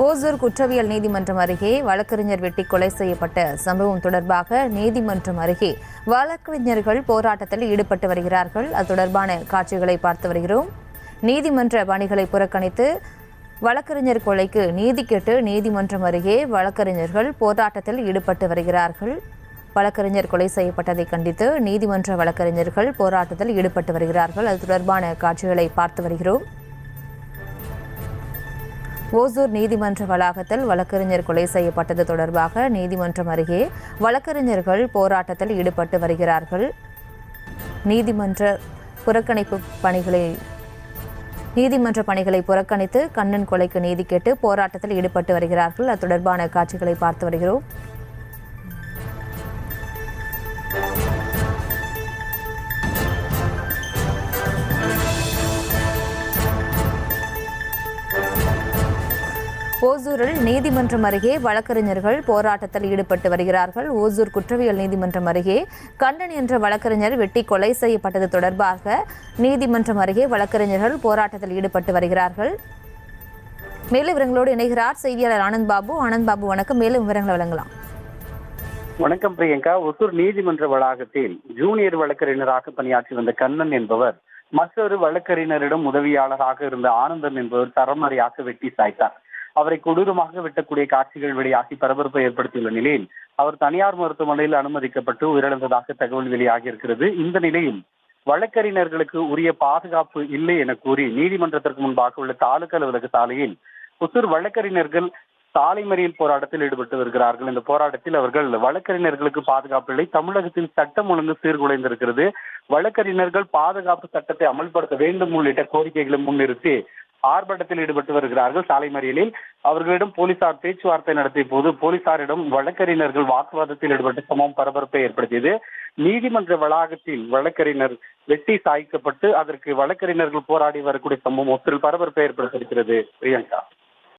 ஓசூர் குற்றவியல் நீதிமன்றம் அருகே வழக்கறிஞர் வெட்டி கொலை செய்யப்பட்ட சம்பவம் தொடர்பாக நீதிமன்றம் அருகே வழக்கறிஞர்கள் போராட்டத்தில் ஈடுபட்டு வருகிறார்கள். அது தொடர்பான காட்சிகளை பார்த்து வருகிறோம். நீதிமன்ற பணிகளை புறக்கணித்து வழக்கறிஞர் கொலைக்கு நீதி கேட்டு நீதிமன்றம் அருகே வழக்கறிஞர்கள் போராட்டத்தில் ஈடுபட்டு வருகிறார்கள். வழக்கறிஞர் கொலை செய்யப்பட்டதை கண்டித்து நீதிமன்ற வழக்கறிஞர்கள் போராட்டத்தில் ஈடுபட்டு வருகிறார்கள். அது தொடர்பான காட்சிகளை பார்த்து வருகிறோம். ஓசூர் நீதிமன்ற வளாகத்தில் வழக்கறிஞர் கொலை செய்யப்பட்டது தொடர்பாக நீதிமன்றம் அருகே வழக்கறிஞர்கள் போராட்டத்தில் ஈடுபட்டு வருகிறார்கள். நீதிமன்ற பணிகளை புறக்கணித்து கண்ணன் கொலைக்கு நீதி கேட்டு போராட்டத்தில் ஈடுபட்டு வருகிறார்கள். அது தொடர்பான காட்சிகளை பார்த்து வருகிறோம். ஓசூரில் நீதிமன்றம் அருகே வழக்கறிஞர்கள் போராட்டத்தில் ஈடுபட்டு வருகிறார்கள். ஓசூர் குற்றவியல் நீதிமன்றம் அருகே கண்ணன் என்ற வழக்கறிஞர் வெட்டி கொலை செய்யப்பட்டது தொடர்பாக நீதிமன்றம் அருகே வழக்கறிஞர்கள் போராட்டத்தில் ஈடுபட்டு வருகிறார்கள். மேலும் விவரங்களோடு இணைகிறார் செய்தியாளர் ஆனந்த் பாபு. வணக்கம். மேலும் விவரங்களை வழங்கலாம். வணக்கம் பிரியங்கா. ஒசூர் நீதிமன்ற வளாகத்தில் ஜூனியர் வழக்கறிஞராக பணியாற்றி வந்த கண்ணன் என்பவர் மற்றொரு வழக்கறிஞரிடம் உதவியாளராக இருந்த ஆனந்தன் என்பவர் தரமறையாக வெட்டி சாய்த்தார். அவரை கொடூரமாக வெட்டக்கூடிய காட்சிகள் வெளியாகி பரபரப்பை ஏற்படுத்தியுள்ள நிலையில் அவர் தனியார் மருத்துவமனையில் அனுமதிக்கப்பட்டு உயிரிழந்ததாக தகவல் வெளியாகி இருக்கிறது. இந்த நிலையில் வழக்கறிஞர்களுக்கு உரிய பாதுகாப்பு இல்லை என கூறி நீதிமன்றத்திற்கு முன்பாக உள்ள தாலுகா அலுவலக சாலையில் ஒசூர் வழக்கறிஞர்கள் சாலை மறியல் போராட்டத்தில் ஈடுபட்டு வருகிறார்கள். இந்த போராட்டத்தில் அவர்கள் வழக்கறிஞர்களுக்கு பாதுகாப்பு இல்லை, தமிழகத்தில் சட்டம் ஒழுங்கு சீர்குலைந்திருக்கிறது, வழக்கறிஞர்கள் பாதுகாப்பு சட்டத்தை அமல்படுத்த வேண்டும் உள்ளிட்ட கோரிக்கைகளை முன்னிறுத்தி ஆர்ப்பாட்டத்தில் ஈடுபட்டு வருகிறார்கள். சாலை மறியலில் அவர்களிடம் போலீசார் பேச்சுவார்த்தை நடத்திய போது போலீசாரிடம் வழக்கறிஞர்கள் வாக்குவாதத்தில் ஈடுபட்டு சம்பவம் பரபரப்பை ஏற்படுத்தியது. நீதிமன்ற வளாகத்தில் வழக்கறிஞர் வெட்டி சாய்க்கப்பட்டு அதற்கு வழக்கறிஞர்கள் போராடி வரக்கூடிய சம்பவம் ஒருத்தர் பரபரப்பை ஏற்படுத்தியிருக்கிறது. பிரியங்கா.